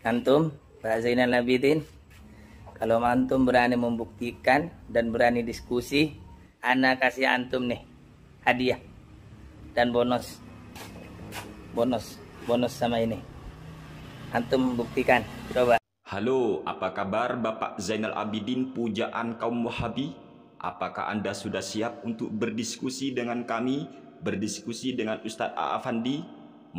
Antum, Pak Zainal Abidin, kalau antum berani membuktikan dan berani diskusi, ana kasih antum nih hadiah dan bonus sama ini. Antum buktikan, coba. Halo, apa kabar Bapak Zainal Abidin pujaan kaum Wahabi? Apakah Anda sudah siap untuk berdiskusi dengan kami, berdiskusi dengan Ustadz A'afandi?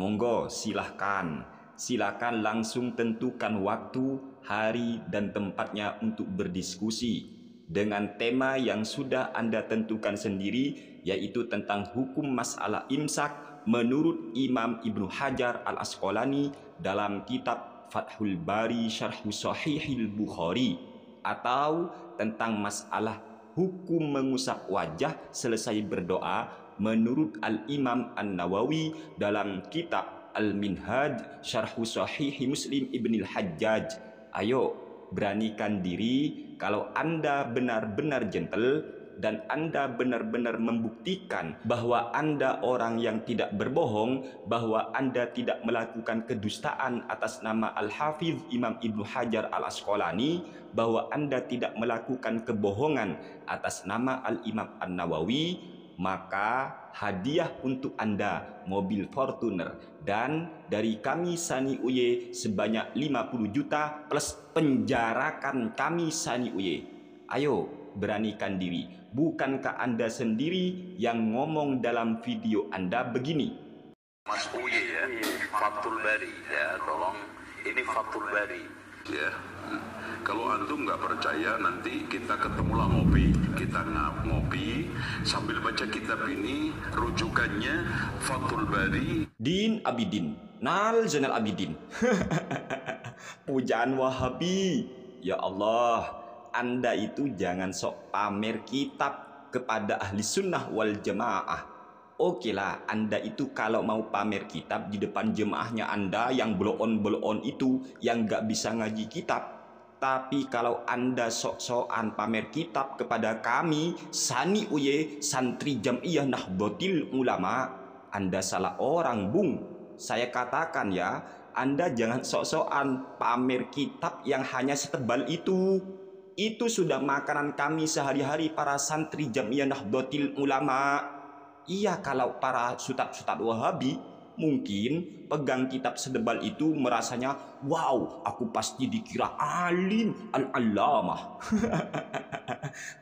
Monggo, silahkan. Silakan langsung tentukan waktu, hari, dan tempatnya untuk berdiskusi dengan tema yang sudah Anda tentukan sendiri, yaitu tentang hukum masalah imsak menurut Imam Ibnu Hajar Al-Asqalani dalam kitab Fathul Bari Syarhu Sahihil Bukhari, atau tentang masalah hukum mengusap wajah selesai berdoa menurut Al-Imam An-Nawawi dalam kitab Al-Minhaj Syarhu Sahihi Muslim Ibnil Hajjaj. Ayo, beranikan diri kalau Anda benar-benar gentle dan Anda benar-benar membuktikan bahwa Anda orang yang tidak berbohong, bahwa Anda tidak melakukan kedustaan atas nama Al-Hafidh Imam Ibnu Hajar Al-Asqalani, bahwa Anda tidak melakukan kebohongan atas nama Al-Imam An-Nawawi, maka hadiah untuk Anda mobil Fortuner dan dari kami Sani Uye sebanyak 50 juta plus penjarakan kami Sani Uye. Ayo, beranikan diri. Bukankah Anda sendiri yang ngomong dalam video Anda begini? Mas Uye ya, Fathul Bari ya, tolong ini Fathul Bari ya. Kalau antum nggak percaya, nanti kita ketemulah ngopi. Kita ngopi sambil baca kitab ini, rujukannya Fathul Bari. Din Abidin, Nal Zainal Abidin. Pujaan Wahabi. Ya Allah, Anda itu jangan sok pamer kitab kepada ahli sunnah wal jamaah. Oke lah, Anda itu kalau mau pamer kitab di depan jemaahnya Anda yang belon itu, yang nggak bisa ngaji kitab. Tapi kalau Anda sok-sokan pamer kitab kepada kami, Sani Uye, santri Jam'iyah Nahdlatul Ulama, Anda salah orang, Bung. Saya katakan ya, Anda jangan sok-sokan pamer kitab yang hanya setebal itu. Itu sudah makanan kami sehari-hari para santri Jam'iyah Nahdlatul Ulama. Iya, kalau para ustadz Wahabi mungkin pegang kitab sedebal itu merasanya, wow, aku pasti dikira alim al-allamah.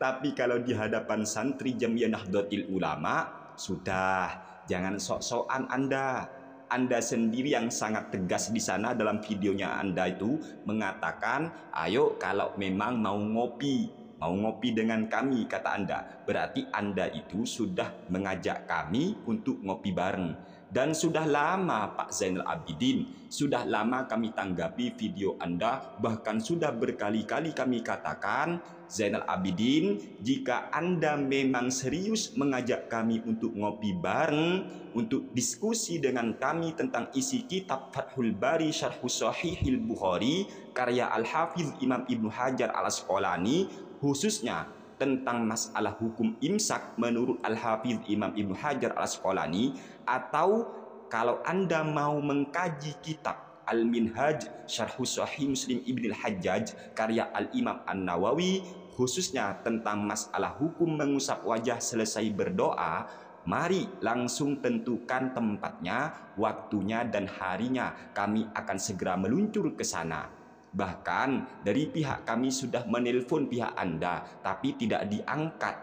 Tapi kalau di hadapan santri Jam'iyah Nahdlatul Ulama, sudah, jangan sok-sokan Anda. Anda sendiri yang sangat tegas di sana dalam videonya Anda itu mengatakan, ayo kalau memang mau ngopi dengan kami, kata Anda, berarti Anda itu sudah mengajak kami untuk ngopi bareng. Dan sudah lama Pak Zainal Abidin, sudah lama kami tanggapi video Anda, bahkan sudah berkali-kali kami katakan, Zainal Abidin, jika Anda memang serius mengajak kami untuk ngopi bareng, untuk diskusi dengan kami tentang isi kitab Fathul Bari Syarhu Sahihil Bukhari karya Al-Hafidh Imam Ibnu Hajar Al-Asqalani, khususnya tentang masalah hukum imsak menurut Al-Hafidh Imam Ibnu Hajar Al-Asqalani, atau kalau Anda mau mengkaji kitab Al-Minhaj Syarhu Sahih Muslim Ibnil Hajjaj karya Al-Imam An-Nawawi, khususnya tentang masalah hukum mengusap wajah selesai berdoa, mari langsung tentukan tempatnya, waktunya, dan harinya. Kami akan segera meluncur ke sana. Bahkan dari pihak kami sudah menelpon pihak Anda, tapi tidak diangkat.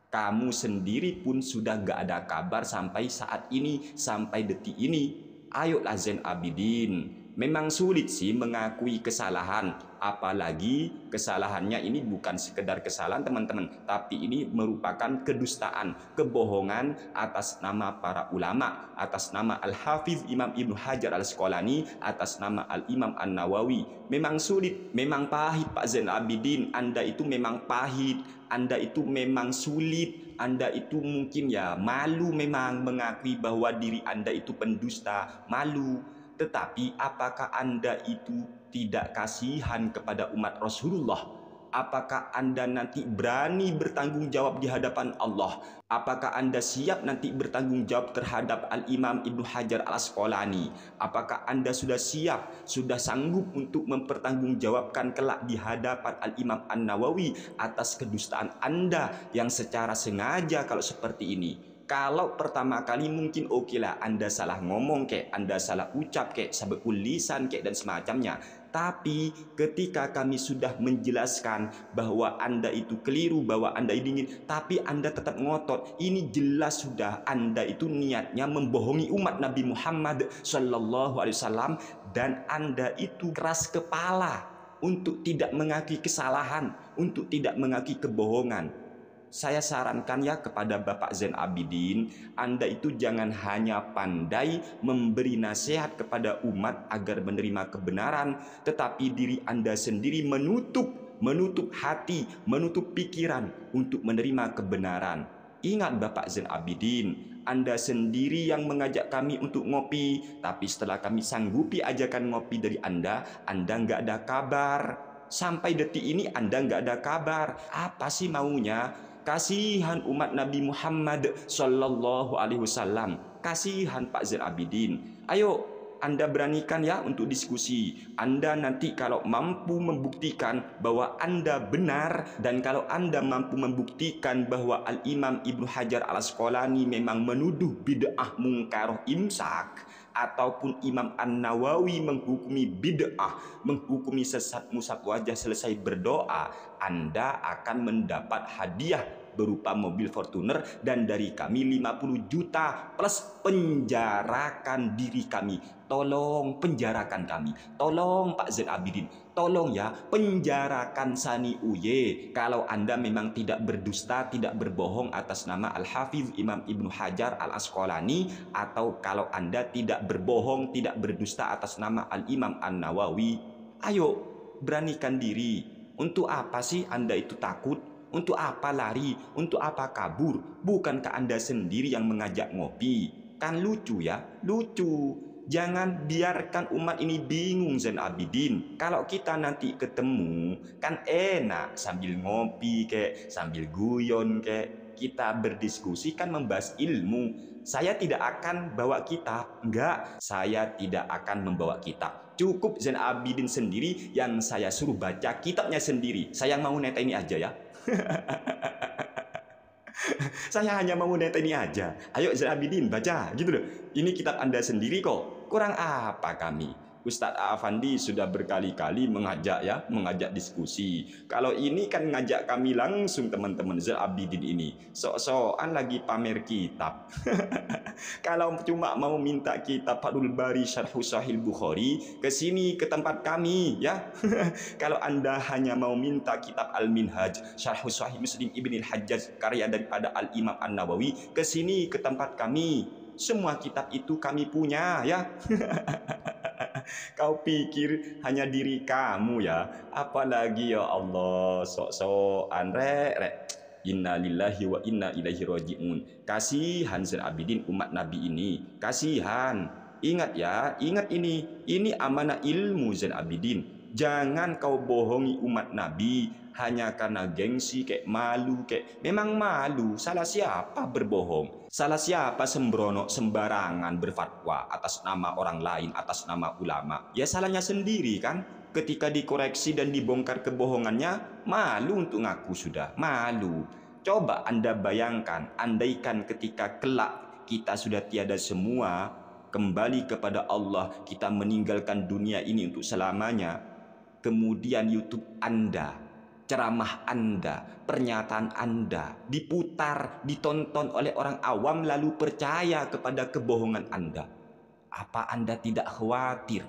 Kamu sendiri pun sudah gak ada kabar sampai saat ini, sampai detik ini. Ayolah Zain Abidin. Memang sulit sih mengakui kesalahan, apalagi kesalahannya ini bukan sekedar kesalahan teman-teman, tapi ini merupakan kedustaan, kebohongan atas nama para ulama, atas nama Al-Hafidh Imam Ibnu Hajar Al-Asqalani, atas nama Al-Imam An-Nawawi. Memang sulit, memang pahit Pak Zain Abidin, Anda itu memang pahit, Anda itu memang sulit, Anda itu mungkin ya malu memang mengakui bahwa diri Anda itu pendusta, malu. Tetapi apakah Anda itu tidak kasihan kepada umat Rasulullah? Apakah Anda nanti berani bertanggung jawab di hadapan Allah? Apakah Anda siap nanti bertanggung jawab terhadap Al-Imam Ibnu Hajar Al-Asqalani? Apakah Anda sudah siap, sudah sanggup untuk mempertanggungjawabkan kelak di hadapan Al-Imam An-Nawawi atas kedustaan Anda yang secara sengaja kalau seperti ini? Kalau pertama kali mungkin oke lah, Anda salah ngomong kek, Anda salah ucap kek, sabekul lisan kek dan semacamnya. Tapi ketika kami sudah menjelaskan bahwa Anda itu keliru, bahwa Anda ingin, tapi Anda tetap ngotot, ini jelas sudah Anda itu niatnya membohongi umat Nabi Muhammad Sallallahu Alaihi Wasallam, dan Anda itu keras kepala untuk tidak mengakui kesalahan, untuk tidak mengakui kebohongan. Saya sarankan ya kepada Bapak Zain Abidin, Anda itu jangan hanya pandai memberi nasihat kepada umat agar menerima kebenaran, tetapi diri Anda sendiri menutup hati, menutup pikiran untuk menerima kebenaran. Ingat Bapak Zain Abidin, Anda sendiri yang mengajak kami untuk ngopi, tapi setelah kami sanggupi ajakan ngopi dari Anda nggak ada kabar. Sampai detik ini Anda nggak ada kabar. Apa sih maunya? Kasihan umat Nabi Muhammad Sallallahu Alaihi Wasallam. Kasihan Pak Zain Abidin. Ayo Anda beranikan ya untuk diskusi. Anda nanti kalau mampu membuktikan bahwa Anda benar, dan kalau Anda mampu membuktikan bahwa Al-Imam Ibnu Hajar Al-Asqalani memang menuduh bid'ah mungkaroh imsak, ataupun Imam An-Nawawi menghukumi bid'ah, menghukumi sesat musab wajah selesai berdoa, Anda akan mendapat hadiah berupa mobil Fortuner, dan dari kami 50 juta plus penjarakan diri kami. Tolong penjarakan kami, tolong Pak Zain Abidin, tolong ya penjarakan Sani Uye kalau Anda memang tidak berdusta, tidak berbohong atas nama Al-Hafiz Imam Ibnu Hajar Al-Asqalani, atau kalau Anda tidak berbohong, tidak berdusta atas nama Al-Imam An-Nawawi. Ayo beranikan diri. Untuk apa sih Anda itu takut? Untuk apa lari? Untuk apa kabur? Bukankah Anda sendiri yang mengajak ngopi? Kan lucu ya? Lucu. Jangan biarkan umat ini bingung Zain Abidin. Kalau kita nanti ketemu kan enak sambil ngopi kek, sambil guyon kek, kita berdiskusi kan membahas ilmu. Saya tidak akan bawa kitab. Enggak, saya tidak akan membawa kitab. Cukup Zain Abidin sendiri yang saya suruh baca kitabnya sendiri. Saya mau neteni aja ya. Saya hanya mau neteni aja. Ayo Zain Abidin baca gitu loh. Ini kitab Anda sendiri kok. Kurang apa kami? Ustadz Afandi sudah berkali-kali mengajak diskusi. Kalau ini kan ngajak kami langsung teman-teman Zain Abidin ini. Sok-sokan lagi pamer kitab. Kalau cuma mau minta kitab Fathul Bari Syarh Sahih Bukhari, ke sini ke tempat kami ya. Kalau Anda hanya mau minta kitab Al-Minhaj Syarh Sahih Muslim Ibn Al-Hajjaj karya daripada Al-Imam An-Nawawi, ke sini ke tempat kami. Semua kitab itu kami punya ya. Kau pikir hanya diri kamu ya? Apalagi ya Allah, sok-sokan rek. Inna lillahi wa inna ilaihi raji'un. Kasihan Zain Abidin umat Nabi ini. Kasihan. Ingat ya, ingat ini. Ini amanah ilmu Zain Abidin. Jangan kau bohongi umat Nabi hanya karena gengsi kek, malu kek. Memang malu. Salah siapa berbohong? Salah siapa sembrono sembarangan berfatwa atas nama orang lain, atas nama ulama? Ya salahnya sendiri kan? Ketika dikoreksi dan dibongkar kebohongannya, malu untuk ngaku sudah, malu. Coba Anda bayangkan, andaikan ketika kelak kita sudah tiada semua, kembali kepada Allah, kita meninggalkan dunia ini untuk selamanya, kemudian YouTube Anda, ceramah Anda, pernyataan Anda diputar, ditonton oleh orang awam lalu percaya kepada kebohongan Anda. Apa Anda tidak khawatir?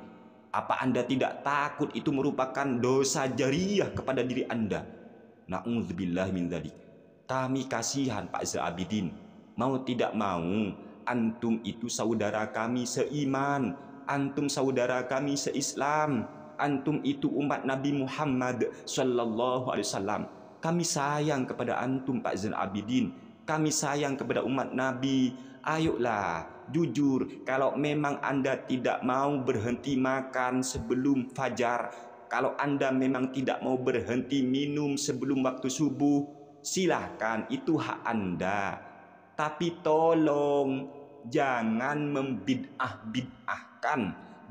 Apa Anda tidak takut itu merupakan dosa jariah kepada diri Anda? Na'udzubillah min dzalik. Kami kasihan Pak Zain Abidin. Mau tidak mau, antum itu saudara kami seiman, antum saudara kami seislam, antum itu umat Nabi Muhammad Sallallahu Alaihi Wasallam. Kami sayang kepada antum Pak Zain Abidin. Kami sayang kepada umat Nabi. Ayolah, jujur, kalau memang Anda tidak mau berhenti makan sebelum fajar, kalau Anda memang tidak mau berhenti minum sebelum waktu subuh, silahkan, itu hak Anda. Tapi tolong jangan membid'ah-bid'ahkan,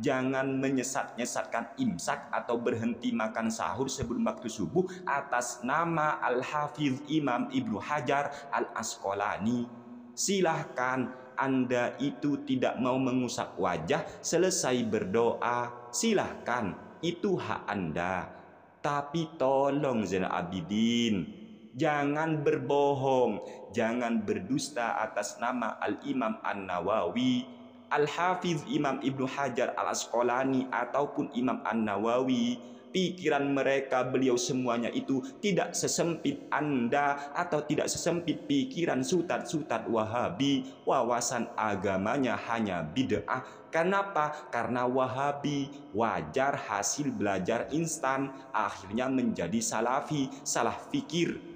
jangan menyesat-nyesatkan imsak atau berhenti makan sahur sebelum waktu subuh atas nama Al-Hafiz Imam Ibnu Hajar Al-Asqalani. Silahkan, Anda itu tidak mau mengusap wajah selesai berdoa, silahkan, itu hak Anda. Tapi tolong Zainal Abidin, jangan berbohong, jangan berdusta atas nama Al-Imam An-Nawawi, Al-Hafiz Imam Ibnu Hajar Al-Asqalani ataupun Imam An-Nawawi. Pikiran mereka, beliau semuanya itu tidak sesempit Anda atau tidak sesempit pikiran sutat-sutat Wahabi. Wawasan agamanya hanya bid'ah. Kenapa? Karena Wahabi wajar hasil belajar instan, akhirnya menjadi salafi, salah fikir.